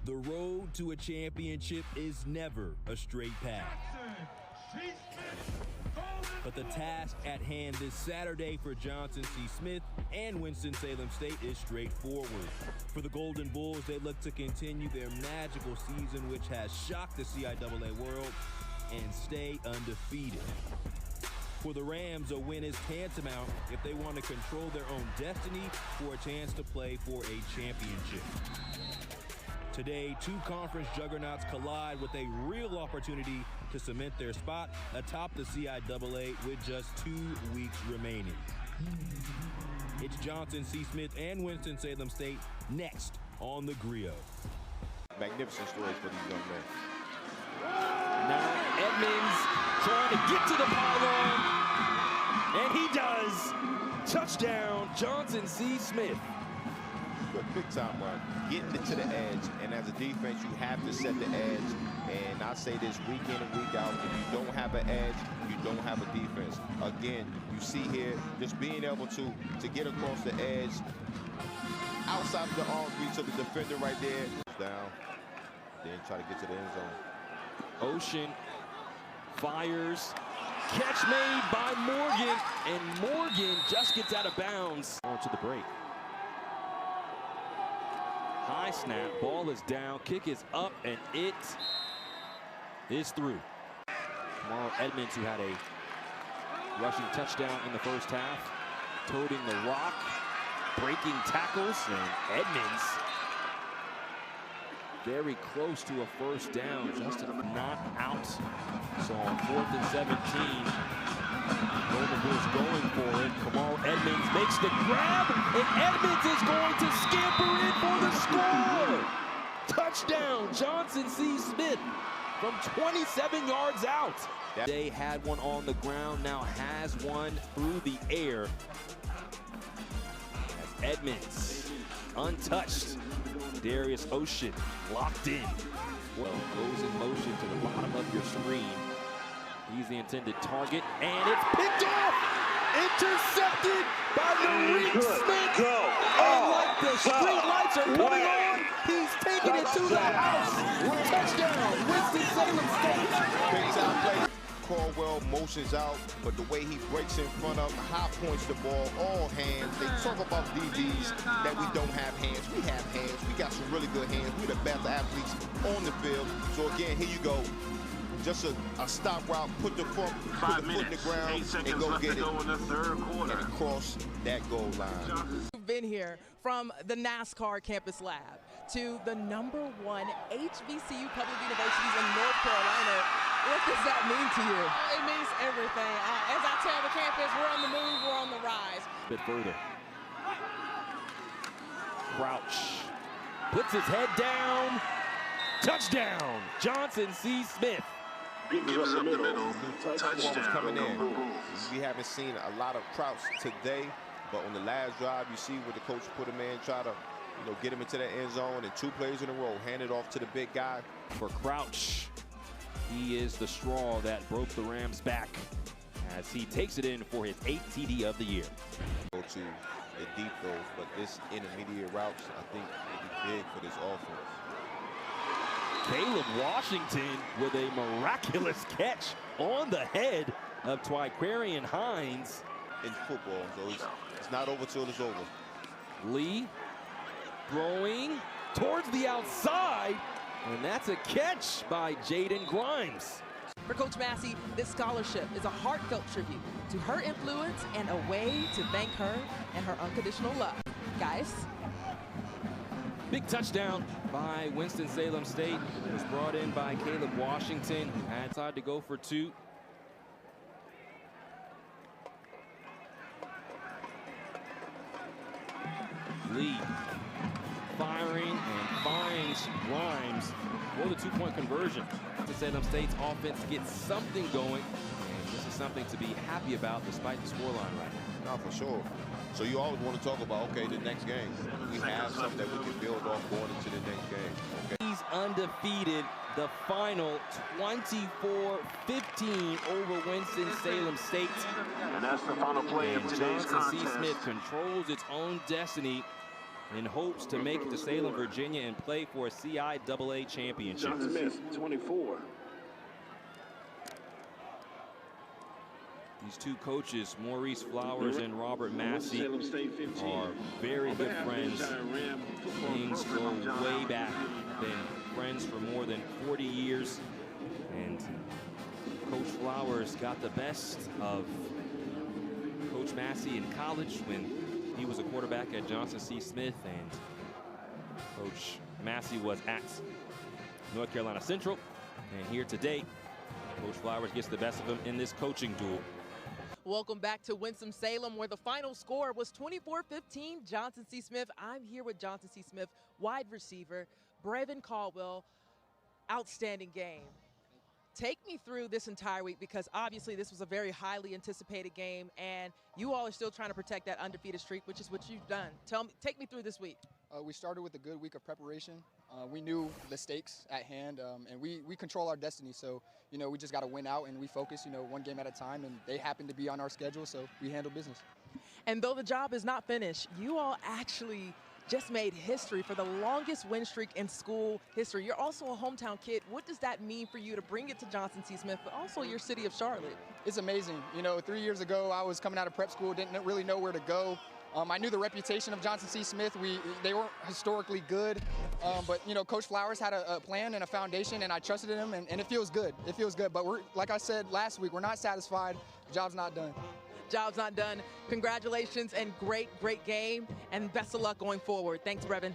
The road to a championship is never a straight path. But the task at hand this Saturday for Johnson C. Smith and Winston-Salem State is straightforward. For the Golden Bulls, they look to continue their magical season, which has shocked the CIAA world, and stay undefeated. For the Rams, a win is tantamount if they want to control their own destiny for a chance to play for a championship. Today, two conference juggernauts collide with a real opportunity to cement their spot atop the CIAA with just 2 weeks remaining. It's Johnson C. Smith and Winston-Salem State next on the Griot. Magnificent stories for these young men. Now Edmonds trying to get to the pylon, and he does. Touchdown, Johnson C. Smith. Big time run, getting it to the edge, and as a defense, you have to set the edge. And I say this week in and week out, if you don't have an edge, you don't have a defense. Again, you see here, just being able to get across the edge, outside of the arm reach of the defender right there. Down, then try to get to the end zone. Ocean fires, catch made by Morgan, and Morgan just gets out of bounds. On to the break. High snap, ball is down, kick is up, and it is through. Tomorrow Edmonds, who had a rushing touchdown in the first half, toting the rock, breaking tackles, and Edmonds very close to a first down, just not out. So on 4th and 17, Golden Bulls going for it. Kamal Edmonds makes the grab, and Edmonds is going to scamper in for the score. Touchdown, Johnson C. Smith from 27 yards out. They had one on the ground, now has one through the air. As Edmonds, untouched. Darius Ocean locked in. Well, goes in motion to the bottom of your screen. He's the intended target, and it's picked off! Intercepted by Maurice Smith! And like the street lights are coming on, he's taking it to the house! Touchdown, Winston-Salem State! Big time play. Caldwell motions out, but the way he breaks in front of, high points the ball, all hands. They talk about DBs that we don't have hands. We have hands. We got some really good hands. We're the best athletes on the field. So again, here you go. Just a stop route, put the foot in the ground, and go get it. And across that goal line. We've been here from the NASCAR campus lab to the #1 HBCU public universities in North Carolina. What does that mean to you? It means everything. As I tell the campus, we're on the move, we're on the rise. A bit further. Crouch puts his head down. Touchdown, Johnson C. Smith. He gives up the middle. Touchdown. Coming in. We haven't seen a lot of Crouch today, but on the last drive, you see where the coach put him in, try to get him into the end zone, and 2 plays in a row, hand it off to the big guy. For Crouch, he is the straw that broke the Rams' back as he takes it in for his 8th TD of the year. Go to the deep throws, but this intermediate routes, I think, will be big for this offense. Caleb Washington with a miraculous catch on the head of Twyquarian Hines. In football, so it's not over till it's over. Lee throwing towards the outside, and that's a catch by Jaden Grimes. For Coach Massey, this scholarship is a heartfelt tribute to her influence and a way to thank her and her unconditional love. Guys. Big touchdown by Winston-Salem State. It was brought in by Caleb Washington, who had time to go for 2. Lee firing and finds Grimes for the 2-point conversion. Winston-Salem State's offense gets something going, and this is something to be happy about despite the scoreline right now. No, for sure. So you always want to talk about, okay, the next game. We have something that we can build off going into the next game. Okay. He's undefeated. The final 24-15 over Winston-Salem State. And that's the final play of today's Johnson C. contest. Smith controls its own destiny in hopes to make it to Salem, Virginia and play for a CIAA championship. John Smith, 24. These two coaches, Maurice Flowers and Robert Massey, are very good friends. Things go way back. Been friends for more than 40 years. And Coach Flowers got the best of Coach Massey in college when he was a quarterback at Johnson C. Smith, and Coach Massey was at North Carolina Central. And here today, Coach Flowers gets the best of him in this coaching duel. Welcome back to Winston-Salem, where the final score was 24-15, Johnson C. Smith. I'm here with Johnson C. Smith, wide receiver, Brevin Caldwell. Outstanding game. Take me through this entire week, because obviously this was a very highly anticipated game, and you all are still trying to protect that undefeated streak, which is what you've done. Take me through this week. We started with a good week of preparation. We knew the stakes at hand, and we control our destiny. So, we just got to win out, and we focus, one game at a time, and they happen to be on our schedule, so we handle business. And though the job is not finished, you all actually just made history for the longest win streak in school history. You're also a hometown kid. What does that mean for you to bring it to Johnson C. Smith, but also your city of Charlotte? It's amazing. 3 years ago, I was coming out of prep school, didn't really know where to go. I knew the reputation of Johnson C. Smith. They weren't historically good, but Coach Flowers had a plan and a foundation, and I trusted in him, and it feels good. It feels good. But like I said last week, we're not satisfied. The job's not done. Job's not done. Congratulations and great game, and best of luck going forward. Thanks, Brevin.